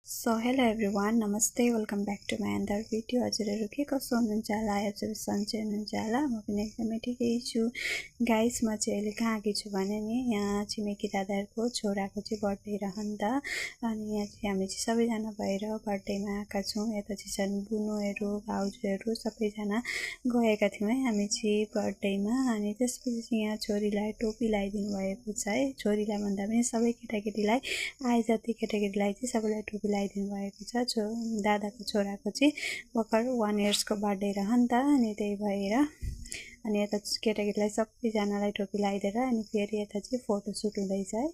So hello everyone नमस्ते welcome back to my another video. हजुरहरू के कसो हुनुहुन्छ होला, हजुर सन्चै हुनुहुन्छ होला। म पनि एकदमै ठिकै छु। गाइस म चाहिँ अहिले कहाँ आएको छु भने नि यहाँ छिमेकी दादाहरूको छोराको चाहिँ बर्थडे रहन त, अनि यहाँ चाहिँ हामी चाहिँ सबैजना भएर बर्थडेमा आएका छौँ। यता चाहिँ छन् बुनुहरू भाउजूहरू सबैजना गएका थियौँ है हामी चाहिँ बर्थडेमा। अनि त्यसपछि चाहिँ यहाँ छोरीलाई टोपी लगाइदिनु भएको छ है। छोरीलाई भन्दा पनि सबै केटाकेटीलाई आए जति केटाकेटीलाई चाहिँ सबैलाई टोपी लगाइदिनु भएको छ। दादाको छोराको चाहिँ भर्खर 1 इयर्सको बर्थडे रहन त, अनि त्यही भएर अनि यता केटाकेटीलाई सबैजनालाई टोपी लगाइदिएर अनि फेरि यता चाहिँ फोटोसुट हुँदैछ है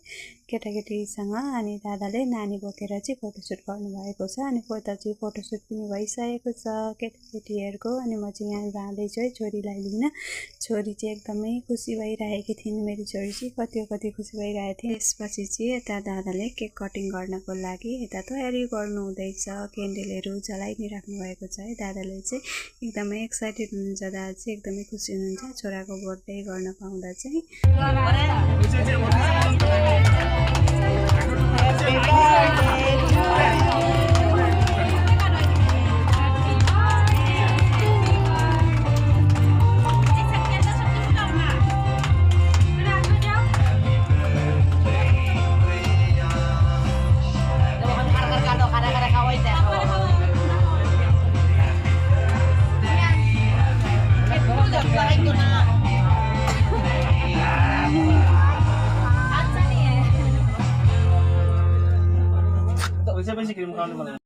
केटाकेटीसँग। अनि दादाले नानी बोकेर चाहिँ फोटोसुट गर्नुभएको छ। अनि यता चाहिँ फोटोसुट पनि भइसकेको छ केटाकेटीहरूको। अनि म चाहिँ यहाँ जाँदैछु है छोरीलाई लिन। छोरी चाहिँ एकदमै खुसी भइरहेकी थिइन्। मेरो छोरी चाहिँ कति खुसी भइरहेको थिइन्। त्यसपछि चाहिँ यता दादाले केक कटिङ गर्नको लागि यता तयारी गर्नु हुँदैछ। क्यान्डलहरू जलाइ नै राख्नु भएको छ है। दादाले चाहिँ एकदमै एक्साइटेड हुनुहुन्छ। दादा चाहिँ एकदमै खुसी हुनुहुन्छ छोराको बर्थडे गर्न पाउँदा चाहिँ।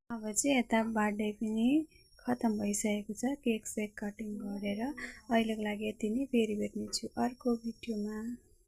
अब चाहिँ यता बर्थडे पनि खत्तम भइसकेको छ। केक सेक कटिङ गरेर अहिलेको लागि यति नै। फेरि भेट्नेछु अर्को भिडियोमा।